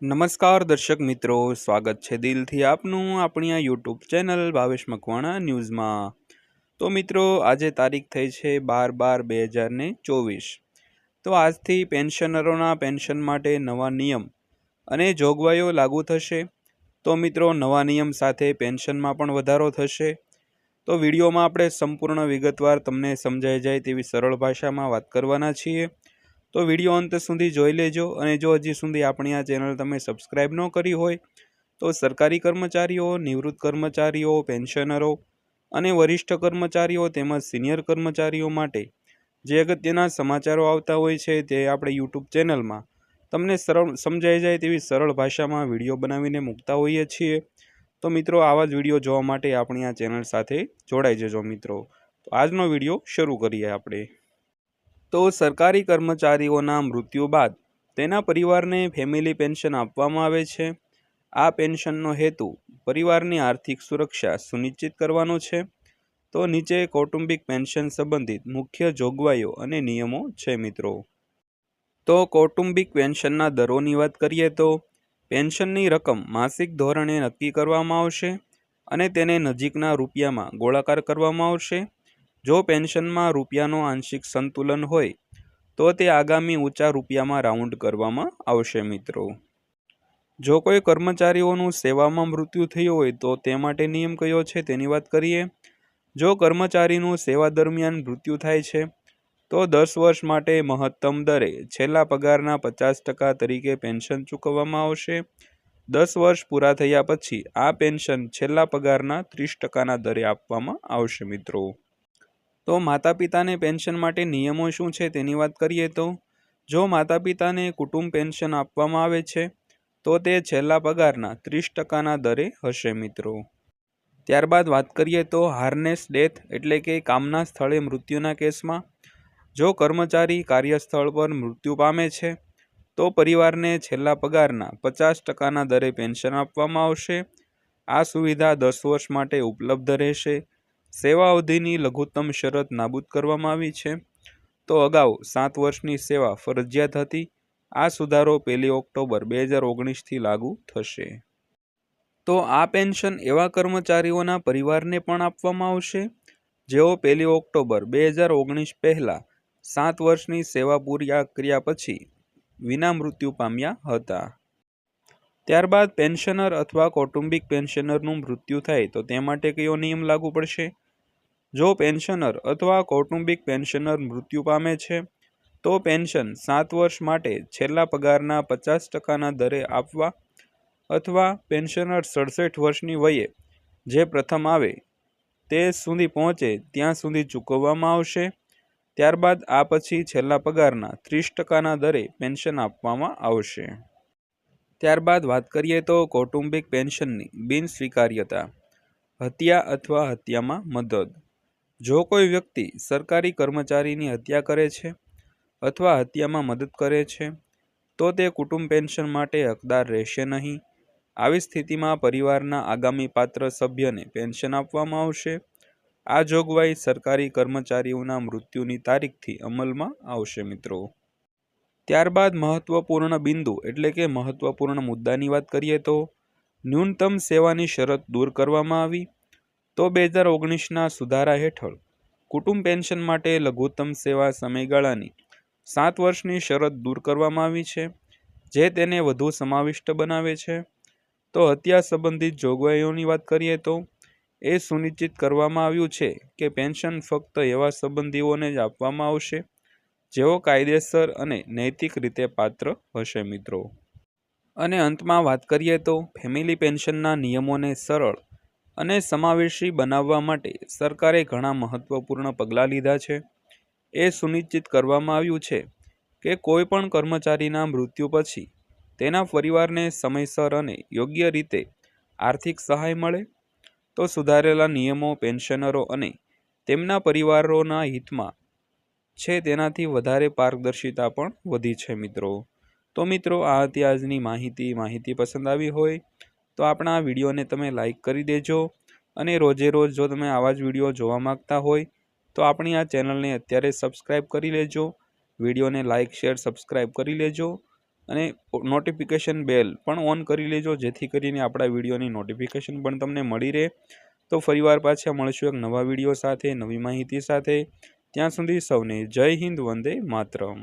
નમસ્કાર દર્શક મિત્રો, સ્વાગત છે દિલથી આપનું આપણી આ યુટ્યુબ ચેનલ ભાવેશ મકવાણા ન્યૂઝમાં। તો મિત્રો, આજે તારીખ થઈ છે 12/12/2024। તો આજથી પેન્શનરોના પેન્શન માટે નવા નિયમ અને જોગવાઈઓ લાગુ થશે। તો મિત્રો, નવા નિયમ સાથે પેન્શનમાં પણ વધારો થશે। તો વિડીયોમાં આપણે સંપૂર્ણ વિગતવાર તમને સમજાઈ જાય તેવી સરળ ભાષામાં વાત કરવાના છીએ। તો વિડીયો અંત સુધી જોઈ લેજો। અને જો હજી સુધી આપણી આ ચેનલ તમે સબસ્ક્રાઈબ ન કરી હોય તો સરકારી કર્મચારીઓ, નિવૃત્ત કર્મચારીઓ, પેન્શનરો અને વરિષ્ઠ કર્મચારીઓ તેમજ સિનિયર કર્મચારીઓ માટે જે અગત્યના સમાચારો આવતા હોય છે તે આપણે યુટ્યુબ ચેનલમાં તમને સરળ સમજાઈ જાય તેવી સરળ ભાષામાં વિડીયો બનાવીને મૂકતા હોઈએ છીએ। તો મિત્રો, આવા જ વિડીયો જોવા માટે આપણી આ ચેનલ સાથે જોડાઈ જજો મિત્રો। તો આજનો વિડીયો શરૂ કરીએ આપણે। તો સરકારી કર્મચારીઓના મૃત્યુ બાદ તેના પરિવારને ફેમિલી પેન્શન આપવામાં આવે છે। આ પેન્શનનો હેતુ પરિવારની આર્થિક સુરક્ષા સુનિશ્ચિત કરવાનો છે। તો નીચે કૌટુંબિક પેન્શન સંબંધિત મુખ્ય જોગવાઈઓ અને નિયમો છે મિત્રો। તો કૌટુંબિક પેન્શનના દરોની વાત કરીએ તો પેન્શનની રકમ માસિક ધોરણે નક્કી કરવામાં આવશે અને તેને નજીકના રૂપિયામાં ગોળાકાર કરવામાં આવશે। જો પેન્શનમાં રૂપિયાનો આંશિક સંતુલન હોય તો તે આગામી ઊંચા રૂપિયામાં રાઉન્ડ કરવામાં આવશે મિત્રો। જો કોઈ કર્મચારીઓનું સેવામાં મૃત્યુ થયું હોય તો તે માટે નિયમ કયો છે તેની વાત કરીએ। જો કર્મચારીનું સેવા દરમિયાન મૃત્યુ થાય છે તો 10 વર્ષ માટે મહત્તમ દરે છેલ્લા પગારના 50% તરીકે પેન્શન ચૂકવવામાં આવશે। 10 વર્ષ પૂરા થયા પછી આ પેન્શન છેલ્લા પગારના 30%ના દરે આપવામાં આવશે મિત્રો। તો માતા પિતાને પેન્શન માટે નિયમો શું છે તેની વાત કરીએ તો જો માતા પિતાને કુટુંબ પેન્શન આપવામાં આવે છે તો તે છેલ્લા પગારના 30%ના દરે હશે મિત્રો। ત્યારબાદ વાત કરીએ તો હાર્નેસ ડેથ એટલે કે કામના સ્થળે મૃત્યુના કેસમાં જો કર્મચારી કાર્યસ્થળ પર મૃત્યુ પામે છે તો પરિવારને છેલ્લા પગારના 50%ના દરે પેન્શન આપવામાં આવશે। આ સુવિધા 10 વર્ષ માટે ઉપલબ્ધ રહેશે। સેવા અવધિની લઘુત્તમ શરત નાબૂદ કરવામાં આવી છે। તો અગાઉ 7 વર્ષની સેવા ફરજિયાત હતી। આ સુધારો 1 ઓક્ટોબર 2019થી લાગુ થશે। તો આ પેન્શન એવા કર્મચારીઓના પરિવારને પણ આપવામાં આવશે જેઓ 1 ઓક્ટોબર 2019 પહેલા 7 વર્ષની સેવા પૂરી કર્યા પછી વિના મૃત્યુ પામ્યા હતા। ત્યારબાદ પેન્શનર અથવા કૌટુંબિક પેન્શનરનું મૃત્યુ થાય તો તે માટે કયો નિયમ લાગુ પડશે। જો પેન્શનર અથવા કૌટુંબિક પેન્શનર મૃત્યુ પામે છે તો પેન્શન 7 વર્ષ માટે છેલ્લા પગારના 50%ના દરે આપવા અથવા પેન્શનર 67 વર્ષની વયે જે પ્રથમ આવે તે સુધી પહોંચે ત્યાં સુધી ચૂકવવામાં આવશે। ત્યારબાદ આ પછી છેલ્લા પગારના 30%ના દરે પેન્શન આપવામાં આવશે। ત્યારબાદ વાત કરીએ તો કૌટુંબિક પેન્શનની બિનસ્વીકાર્યતા, હત્યા અથવા હત્યામાં મદદ। જો કોઈ વ્યક્તિ સરકારી કર્મચારીની હત્યા કરે છે અથવા હત્યામાં મદદ કરે છે તો તે કુટુંબ પેન્શન માટે હકદાર રહેશે નહીં। આવી સ્થિતિમાં પરિવારના આગામી પાત્ર સભ્યને પેન્શન આપવામાં આવશે। આ જોગવાઈ સરકારી કર્મચારીઓના મૃત્યુની તારીખથી અમલમાં આવશે મિત્રો। ત્યારબાદ મહત્વપૂર્ણ બિંદુ એટલે કે મહત્વપૂર્ણ મુદ્દાની વાત કરીએ તો ન્યૂનતમ સેવાની શરત દૂર કરવામાં આવી। તો 2019ના સુધારા હેઠળ કુટુંબ પેન્શન માટે લઘુત્તમ સેવા સમયગાળાની 7 વર્ષની શરત દૂર કરવામાં આવી છે જે તેને વધુ સમાવિષ્ટ બનાવે છે। તો હત્યા સંબંધિત જોગવાઈઓની વાત કરીએ તો એ સુનિશ્ચિત કરવામાં આવ્યું છે કે પેન્શન ફક્ત એવા સંબંધીઓને જ આપવામાં આવશે જેઓ કાયદેસર અને નૈતિક રીતે પાત્ર હશે મિત્રો। અને અંતમાં વાત કરીએ તો ફેમિલી પેન્શનના નિયમોને સરળ અને સમાવેશી બનાવવા માટે સરકારે ઘણા મહત્વપૂર્ણ પગલાં લીધા છે। એ સુનિશ્ચિત કરવામાં આવ્યું છે કે કોઈ પણ કર્મચારીના મૃત્યુ પછી તેના પરિવારને સમયસર અને યોગ્ય રીતે આર્થિક સહાય મળે। તો સુધારેલા નિયમો પેન્શનરો અને તેમના પરિવારોના હિતમાં છે, તેનાથી વધારે પારદર્શિતા પણ વધી છે મિત્રો। તો મિત્રો, આ હતી આજની માહિતી પસંદ આવી હોય તો આપણા આ વિડીયોને તમે લાઈક કરી દેજો। અને રોજે રોજ જો તમે આવા જ વિડીયો જોવા માંગતા હોય તો આપણી આ ચેનલને અત્યારે સબસ્ક્રાઈબ કરી લેજો। વિડીયોને લાઈક, શેર, સબસ્ક્રાઈબ કરી લેજો। અને નોટિફિકેશન બેલ પણ ઓન કરી લેજો, જેથી કરીને આપણા વિડીયોની નોટિફિકેશન પણ તમને મળી રહે। તો ફરીવાર પાછા મળશું એક નવા વિડીયો સાથે, નવી માહિતી સાથે। ત્યાં સુધી સૌને જય હિન્દ, વંદે માતરમ।